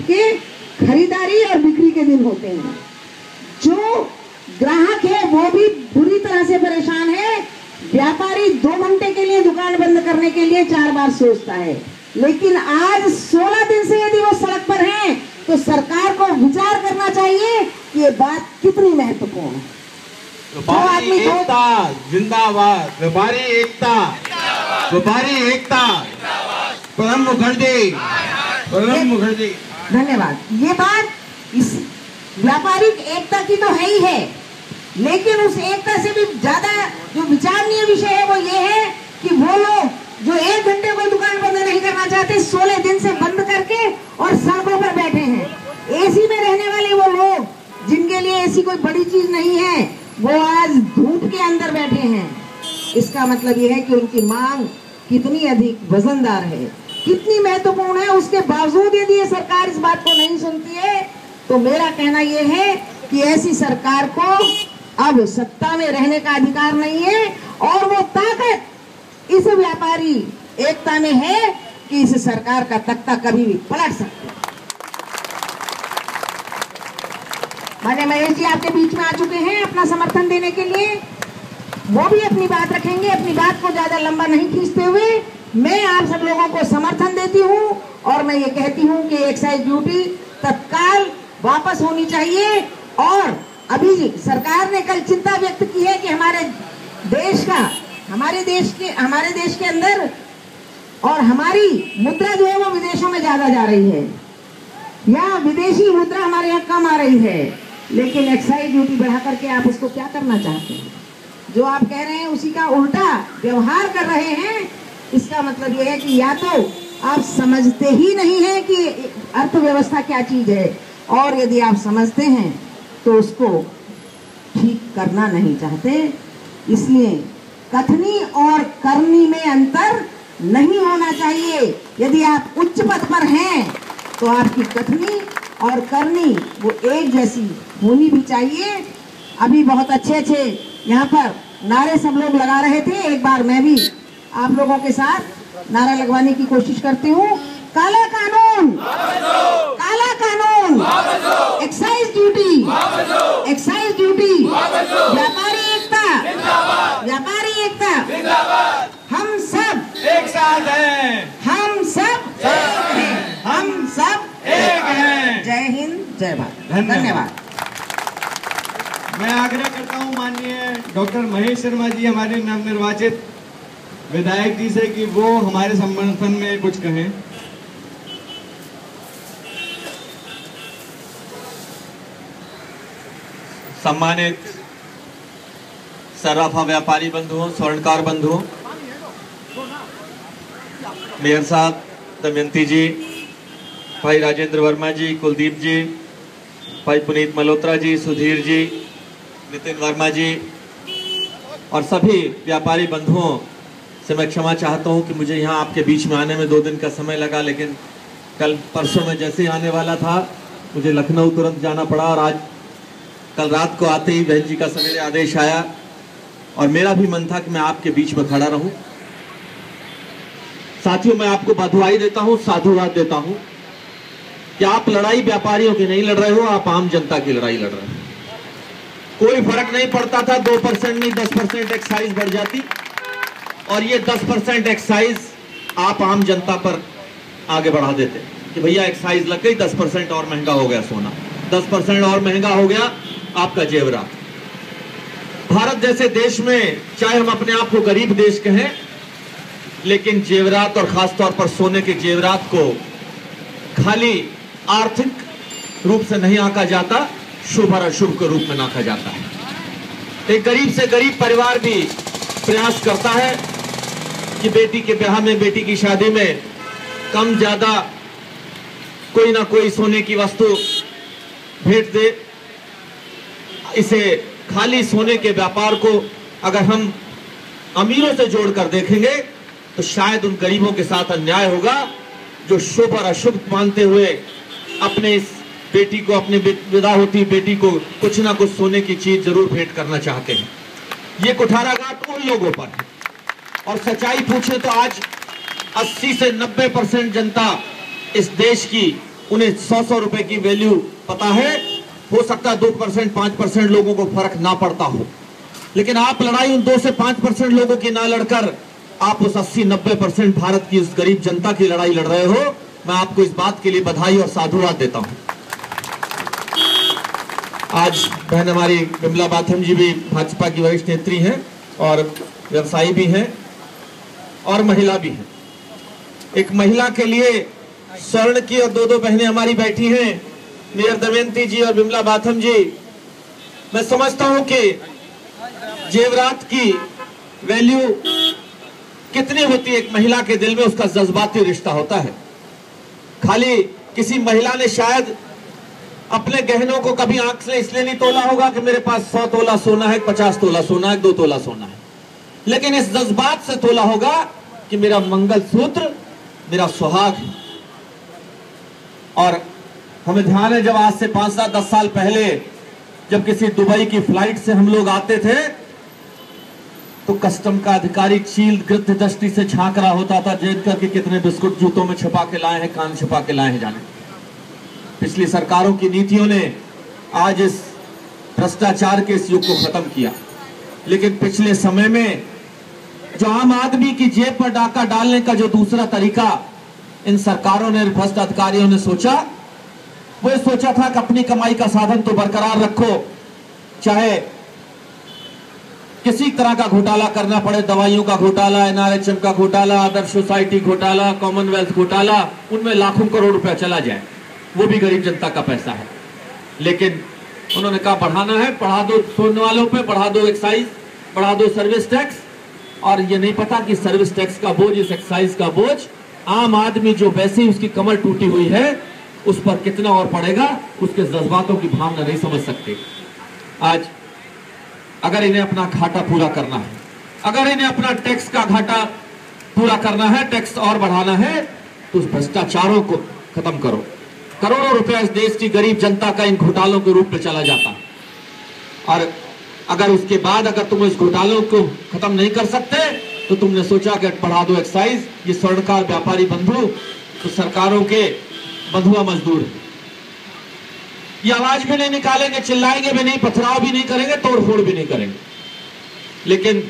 के खरीदारी और बिक्री के दिन होते हैं। जो ग्राहक है वो भी बुरी तरह से परेशान है। व्यापारी 2 घंटे के लिए दुकान बंद करने के लिए 4 बार सोचता है, लेकिन आज 16 दिन से यदि वो सड़क पर हैं तो सरकार को विचार करना चाहिए कि ये बात कितनी महत्वपूर्ण है। व्यापारी एकता जिंदाबाद, व्यापारी एकता, व्यापारी एकता, प्रणब मुखर्जी, प्रणब मुखर्जी। धन्यवाद। ये बात इस व्यापारिक एकता की तो है ही है, लेकिन उस एकता से भी ज्यादा जो विचारणीय विषय है वो ये है कि वो लोग जो 1 घंटे कोई दुकान बंद नहीं करना चाहते, 16 दिन से बंद करके और सड़कों पर बैठे हैं। एसी में रहने वाले वो लोग जिनके लिए एसी कोई बड़ी चीज नहीं है, वो आज धूप के अंदर बैठे हैं। इसका मतलब ये है कि उनकी मांग कितनी अधिक वजनदार है, कितनी महत्वपूर्ण है। उसके बावजूद यदि ये सरकार इस बात को नहीं सुनती है तो मेरा कहना यह है कि ऐसी सरकार को अब सत्ता में रहने का अधिकार नहीं है, और वो ताकत इस व्यापारी एकता में है कि इस सरकार का तख्ता कभी भी पलट सकता है। माननीय महेश जी आपके बीच में आ चुके हैं अपना समर्थन देने के लिए। वो भी अपनी बात रखेंगे। अपनी बात को ज्यादा लंबा नहीं खींचते हुए मैं आप सब लोगों को समर्थन देती हूँ और मैं ये कहती हूँ कि एक्साइज ड्यूटी तत्काल वापस होनी चाहिए। और अभी सरकार ने कल चिंता व्यक्त की है कि हमारे देश के अंदर और हमारी मुद्रा जो है वो विदेशों में ज्यादा जा रही है, या विदेशी मुद्रा हमारे यहाँ कम आ रही है। लेकिन एक्साइज ड्यूटी बढ़ा करके आप उसको क्या करना चाहते हैं? जो आप कह रहे हैं उसी का उल्टा व्यवहार कर रहे हैं। इसका मतलब यह है कि या तो आप समझते ही नहीं है कि अर्थव्यवस्था क्या चीज है, और यदि आप समझते हैं तो उसको ठीक करना नहीं चाहते। इसलिए कथनी और करनी में अंतर नहीं होना चाहिए। यदि आप उच्च पद पर हैं तो आपकी कथनी और करनी वो एक जैसी होनी भी चाहिए। अभी बहुत अच्छे यहाँ पर नारे सब लोग लगा रहे थे। एक बार मैं भी आप लोगों के साथ नारा लगवाने की कोशिश करती हूँ। काला कानून, काला कानून, एक्साइज ड्यूटी, एक्साइज ड्यूटी, व्यापारी एकता, व्यापारी एकता, हम सब एक साथ हैं, हम सब एक हैं, हम सब एक हैं। जय हिंद, जय भारत। धन्यवाद। मैं आग्रह करता हूं माननीय डॉक्टर महेश शर्मा जी, हमारे नवनिर्वाचित विधायक जी से कि वो हमारे समर्थन में कुछ कहें। सम्मानित सर्राफा व्यापारी बंधुओं, स्वर्णकार बंधुओं, मेयर साहब, दमयंती जी, भाई राजेंद्र वर्मा जी, कुलदीप जी, भाई पुनीत मल्होत्रा जी, सुधीर जी, नितिन वर्मा जी और सभी व्यापारी बंधुओं से मैं क्षमा चाहता हूं कि मुझे यहां आपके बीच में आने में 2 दिन का समय लगा, लेकिन कल परसों में जैसे ही आने वाला था मुझे लखनऊ तुरंत जाना पड़ा, और आज कल रात को आते ही बहन जी का सवेरे आदेश आया और मेरा भी मन था कि मैं आपके बीच में खड़ा रहूं। साथियों, मैं आपको बधाई देता हूं, साधुवाद देता हूं कि आप लड़ाई व्यापारियों की नहीं लड़ रहे हो, आप आम जनता की लड़ाई लड़ रहे हो। कोई फर्क नहीं पड़ता था 2% नहीं 10% एक्साइज बढ़ जाती, और ये 10% एक्साइज आप आम जनता पर आगे बढ़ा देते कि भैया एक्साइज लग गई, 10% और महंगा हो गया सोना, 10% और महंगा हो गया आपका जेवरात। भारत जैसे देश में चाहे हम अपने आप को गरीब देश कहें, लेकिन जेवरात और खासतौर पर सोने के जेवरात को खाली आर्थिक रूप से नहीं आंका जाता, शुभ और अशुभ के रूप में आंका जाता है। एक गरीब से गरीब परिवार भी प्रयास करता है कि बेटी के ब्याह में, बेटी की शादी में कम ज्यादा कोई ना कोई सोने की वस्तु भेंट दे। इसे खाली सोने के व्यापार को अगर हम अमीरों से जोड़कर देखेंगे तो शायद उन गरीबों के साथ अन्याय होगा जो शुभ और अशुभ मानते हुए अपने इस बेटी को, अपने विदा होती बेटी को कुछ ना कुछ सोने की चीज जरूर भेंट करना चाहते हैं। ये कुठाराघात उन लोगों पर है, और सच्चाई पूछे तो आज 80 से 90% जनता इस देश की उन्हें 100 रुपए की वैल्यू पता है। हो सकता है 2% 5% लोगों को फर्क ना पड़ता हो, लेकिन आप लड़ाई उन 2 से 5% लोगों की ना लड़कर आप उस 80-90% भारत की उस गरीब जनता की लड़ाई लड़ रहे हो। मैं आपको इस बात के लिए बधाई और साधुवाद देता हूं। आज बहन हमारी विमला बाथम जी भी भाजपा की वरिष्ठ नेत्री हैं और व्यवसायी भी हैं और महिला भी हैं। एक महिला के लिए स्वर्ण की और 2 बहनें हमारी बैठी हैं, मेयर दमयंती जी और विमला बाथम जी। मैं समझता हूं कि जेवरात की वैल्यू कितनी होती है एक महिला के दिल में, उसका जज्बाती रिश्ता होता है। खाली किसी महिला ने शायद अपने गहनों को कभी आंख से इसलिए नहीं तोला होगा कि मेरे पास 100 तोला सोना है, 50 तोला सोना है, 2 तोला सोना है, लेकिन इस जज्बात से तोला होगा कि मेरा मंगलसूत्र मेरा सुहाग है। और हमें ध्यान है जब आज से 5-10 साल पहले जब किसी दुबई की फ्लाइट से हम लोग आते थे तो कस्टम का अधिकारी चील गिरफ्त दृष्टि से झांक रहा होता था, जेब करके कितने बिस्कुट जूतों में छिपा के लाए हैं, कान छिपा के लाए हैं। जाने पिछली सरकारों की नीतियों ने आज इस भ्रष्टाचार के इस युग को खत्म किया, लेकिन पिछले समय में जो आम आदमी की जेब पर डाका डालने का जो दूसरा तरीका इन सरकारों ने, भ्रष्ट अधिकारियों ने सोचा, वो सोचा था कि अपनी कमाई का साधन तो बरकरार रखो, चाहे किसी तरह का घोटाला करना पड़े, दवाइयों का घोटाला, NRHM का घोटाला, आदर्श सोसाइटी घोटाला, कॉमनवेल्थ घोटाला, उनमें लाखों करोड़ रुपया चला जाए, वो भी गरीब जनता का पैसा है। लेकिन उन्होंने कहा बढ़ाना है, बढ़ा दो सोने वालों पे, बढ़ा दो एक्साइज, बढ़ा दो सर्विस टैक्स। और ये नहीं पता कि सर्विस टैक्स का बोझ, इस एक्साइज का बोझ आम आदमी जो वैसे ही उसकी कमर टूटी हुई है उस पर कितना और पड़ेगा, उसके जज्बातों की भावना नहीं समझ सकते। आज अगर इन्हें अपना घाटा पूरा करना है, अगर इन्हें अपना टैक्स का घाटा पूरा करना है, टैक्स और बढ़ाना है, तो उस भ्रष्टाचारों को खत्म करो। करोड़ों रुपया इस देश की गरीब जनता का इन घोटालों के रूप में चला जाता है, और अगर उसके बाद अगर तुम इस घोटालों को खत्म नहीं कर सकते तो तुमने सोचा कि बढ़ा दो एक्साइज। ये स्वर्णकार व्यापारी बंधु तो सरकारों के बंधुआ मजदूर है, ये आवाज भी नहीं निकालेंगे, चिल्लाएंगे भी नहीं, पथराव भी नहीं करेंगे, तोड़फोड़ भी नहीं करेंगे, लेकिन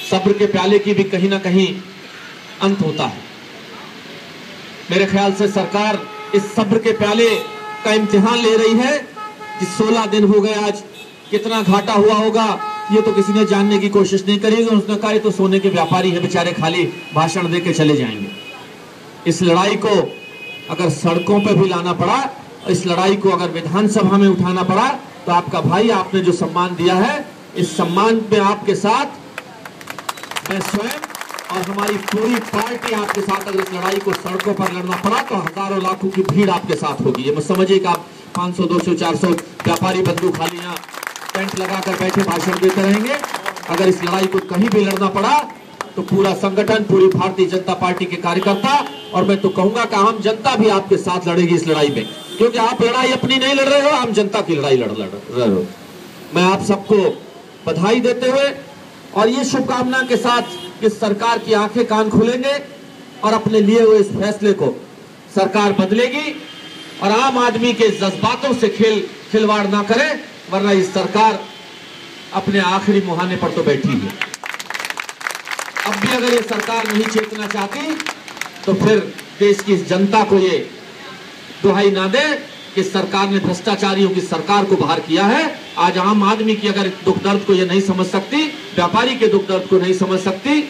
सब्र के प्याले की भी कहीं ना कहीं अंत होता है। मेरे ख्याल से सरकार इस सब्र के प्याले का इम्तिहान ले रही है कि 16 दिन हो गए, आज कितना घाटा हुआ होगा ये तो किसी ने जानने की कोशिश नहीं करी। उसने कहा ये तो सोने के व्यापारी है, बेचारे खाली भाषण दे के चले जाएंगे। इस लड़ाई को अगर सड़कों पर भी लाना पड़ा, इस लड़ाई को अगर विधानसभा में उठाना पड़ा, तो आपका भाई, आपने जो सम्मान दिया है, इस सम्मान में आपके साथ मैं स्वयं और हमारी पूरी पार्टी आपके साथ, अगर इस लड़ाई को सड़कों पर लड़ना पड़ा तो हजारों लाखों की भीड़ आपके साथ होगी। ये मत समझिए कि आप 500 200 400 व्यापारी बंधु खाली यहाँ टेंट लगाकर बैठे भाषण देते रहेंगे। अगर इस लड़ाई को कहीं भी लड़ना पड़ा तो पूरा संगठन, पूरी भारतीय जनता पार्टी के कार्यकर्ता, और मैं तो कहूंगा कि आम जनता भी आपके साथ लड़ेगी इस लड़ाई में, क्योंकि आप लड़ाई अपनी नहीं लड़ रहे हो, आम जनता की लड़ाई लड़ रहे हो। मैं आप सबको बधाई देते हुए और ये शुभकामना के साथ कि सरकार की आंखें कान खुलेंगे और अपने लिए हुए इस फैसले को सरकार बदलेगी और आम आदमी के जज्बातों से खिलवाड़ ना करे, वरना इस सरकार अपने आखिरी मुहाने पर तो बैठी है। अब भी अगर ये सरकार नहीं चेतना चाहती तो फिर देश की जनता को ये दुहाई ना दे कि सरकार ने भ्रष्टाचारियों की सरकार को बाहर किया है। आज आम आदमी की अगर दुख दर्द को ये नहीं समझ सकती, व्यापारी के दुख दर्द को नहीं समझ सकती,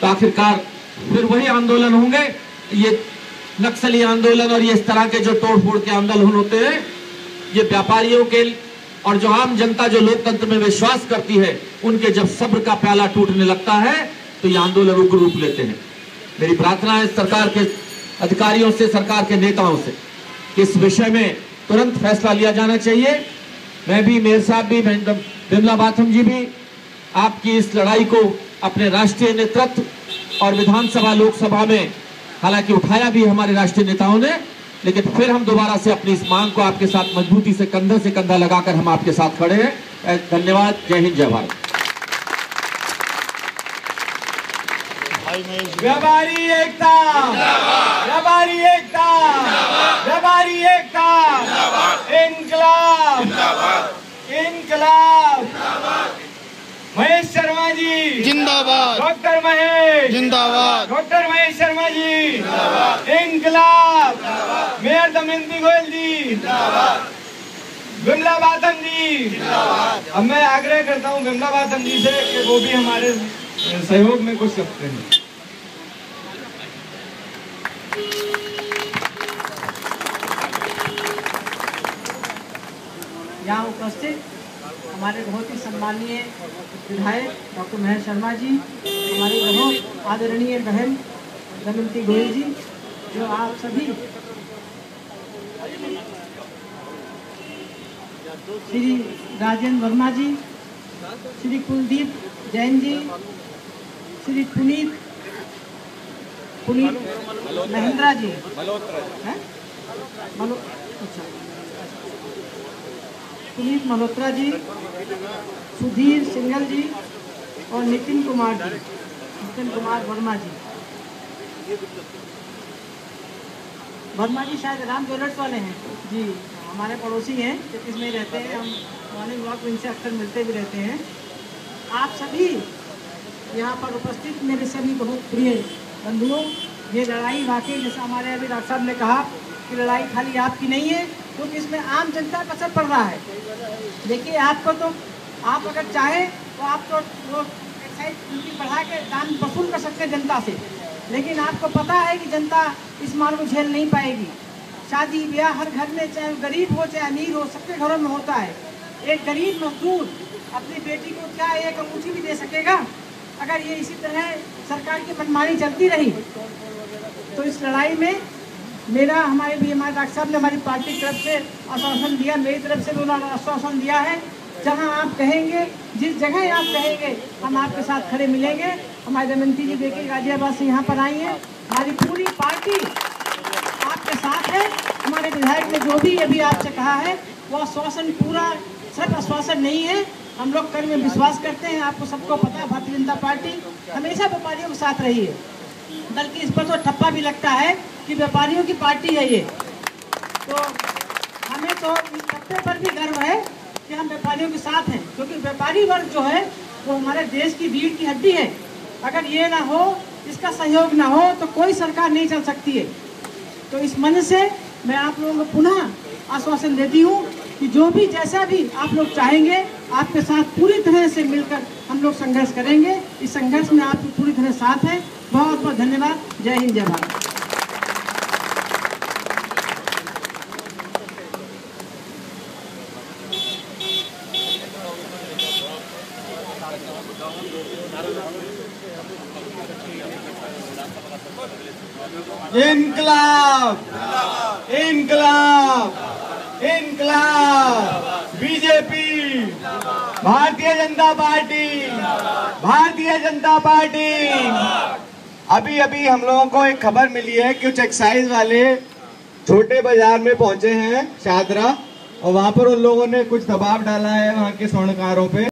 तो आखिरकार फिर वही आंदोलन होंगे, ये नक्सली आंदोलन और ये इस तरह के जो तोड़फोड़ के आंदोलन होते हैं, ये व्यापारियों के और जो आम जनता जो लोकतंत्र में विश्वास करती है, उनके जब सब्र का प्याला टूटने लगता है तो ये आंदोलन उग्र रूप लेते हैं। मेरी प्रार्थना है सरकार के अधिकारियों से, सरकार के नेताओं से, इस विषय में तुरंत फैसला लिया जाना चाहिए। मैं भी, मेयर साहब भी, विमला बाथम जी भी आपकी इस लड़ाई को अपने राष्ट्रीय नेतृत्व और विधानसभा लोकसभा में हालांकि उठाया भी हमारे राष्ट्रीय नेताओं ने, लेकिन फिर हम दोबारा से अपनी इस मांग को आपके साथ मजबूती से कंधा लगाकर हम आपके साथ खड़े हैं। धन्यवाद। जय हिंद, जय भारत। व्यापारी एकता, व्यापारी एकता, व्यापारी एकता, इनकलाब, इनकलाब। महेश शर्मा जी जिंदाबाद, डॉक्टर महेश जिंदाबाद, डॉक्टर महेश शर्मा जी इनकलाब। मेयर दमयंती गोयल जी विमला बाथम जी। अब मैं आग्रह करता हूँ विमला बाथम जी से कि वो भी हमारे सहयोग में कुछ सकते हैं। यहाँ उपस्थित हमारे बहुत ही सम्मानीय विधायक डॉक्टर महेश शर्मा जी, हमारी बहुत आदरणीय बहन दमयंती गोयल जी, जो आप सभी श्री राजेंद्र वर्मा जी, श्री कुलदीप जैन जी, श्री पुनीत महेंद्रा जी, पुनीत मल्होत्रा जी, सुधीर सिंघल जी और नितिन कुमार वर्मा जी। वर्मा जी शायद राम ज्वेलर्स वाले हैं जी, हमारे पड़ोसी हैं, इसमें रहते हैं, हम मॉर्निंग वॉक में इनसे अक्सर मिलते भी रहते हैं। आप सभी यहाँ पर उपस्थित मेरे सभी बहुत प्रिय बंधुओं, ये लड़ाई वाकई जैसा हमारे अभी डॉक्टर साहब ने कहा कि लड़ाई खाली आपकी नहीं है, क्योंकि इसमें आम जनता का असर पड़ रहा है। देखिए, आपको तो आप अगर चाहें तो आप तो वो एक्साइज ड्यूटी बढ़ा के दाम वसूल कर सकते हैं जनता से, लेकिन आपको पता है कि जनता इस माल को झेल नहीं पाएगी। शादी ब्याह हर घर में, चाहे गरीब हो चाहे अमीर हो, सबके घरों में होता है। एक गरीब मजदूर अपनी बेटी को क्या एक अंगूठी भी दे सकेगा? अगर ये इसी तरह सरकार की मनमानी चलती रही तो इस लड़ाई में हमारे डॉक्टर साहब ने हमारी पार्टी की तरफ से आश्वासन दिया, मेरी तरफ से भी उन्होंने आश्वासन दिया है, जहां आप कहेंगे, जिस जगह आप कहेंगे, हम आपके साथ खड़े मिलेंगे। हमारी दमयंती जी देखिए गाजियाबाद से यहाँ पर आई हैं, हमारी पूरी पार्टी आपके साथ है। हमारे विधायक ने जो भी अभी आपसे कहा है वो आश्वासन पूरा सिर्फ आश्वासन नहीं है, हम लोग कर में विश्वास करते हैं। आपको सबको पता है भारतीय जनता पार्टी हमेशा व्यापारियों के साथ रही है, बल्कि इस पर तो ठप्पा भी लगता है कि व्यापारियों की पार्टी है ये। तो हमें तो इस ठप्पे पर भी गर्व है कि हम व्यापारियों के साथ हैं, क्योंकि व्यापारी वर्ग जो है वो हमारे देश की रीढ़ की हड्डी है। अगर ये ना हो, इसका सहयोग ना हो तो कोई सरकार नहीं चल सकती है। तो इस मन से मैं आप लोगों को पुनः आश्वासन देती हूँ कि जो भी जैसा भी आप लोग चाहेंगे, आपके साथ पूरी तरह से मिलकर हम लोग संघर्ष करेंगे। इस संघर्ष में आप पूरी तरह साथ हैं। बहुत बहुत धन्यवाद। जय हिंद, जय भारत। इनकलाब, इनकलाब, इनकलाब। BJP, Bharatiya Janata party, Bharatiya Janata party. अभी अभी हम लोगों को एक खबर मिली है कि कुछ एक्साइज वाले छोटे बाजार में पहुंचे हैं शादरा, और वहां पर उन लोगों ने कुछ दबाव डाला है वहां के स्वर्णकारों पे।